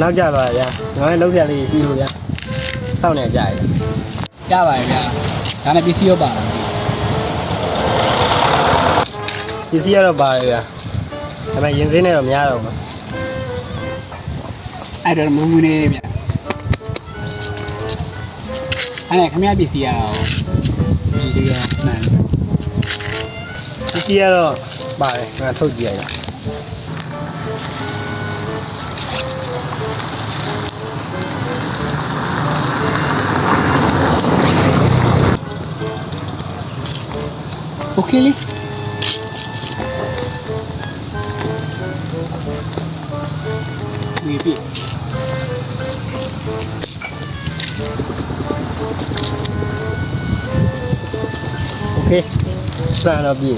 နောက်ကြပါဗျာငါလည်းလုံးပြလေးရှိလို့ဗျာစောင့်နေကြရတယ်ကြပါရဲ့ဗျာဒါနဲ့ပစ္စည်းရောပါလားပစ္စည်းကတော့ပါတယ်ဗျာဒါပေမဲ့ရင်စင်းနဲ့တော့များတော့မှာအဲ့တော့မူနေဗျာအဲ့ဒါခမရပစ္စည်းရအောင်ဒီရောမှန်ပစ္စည်းကတော့ပါတယ်ငါထုတ်ကြည့်ရအောင်โอเคလေဒီပြီโอเคစမ်းတော့ပြီ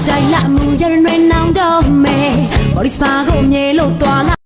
ใจละมึงจะเรียนน้องดอมเมบริสปาโกเมโลตัวละ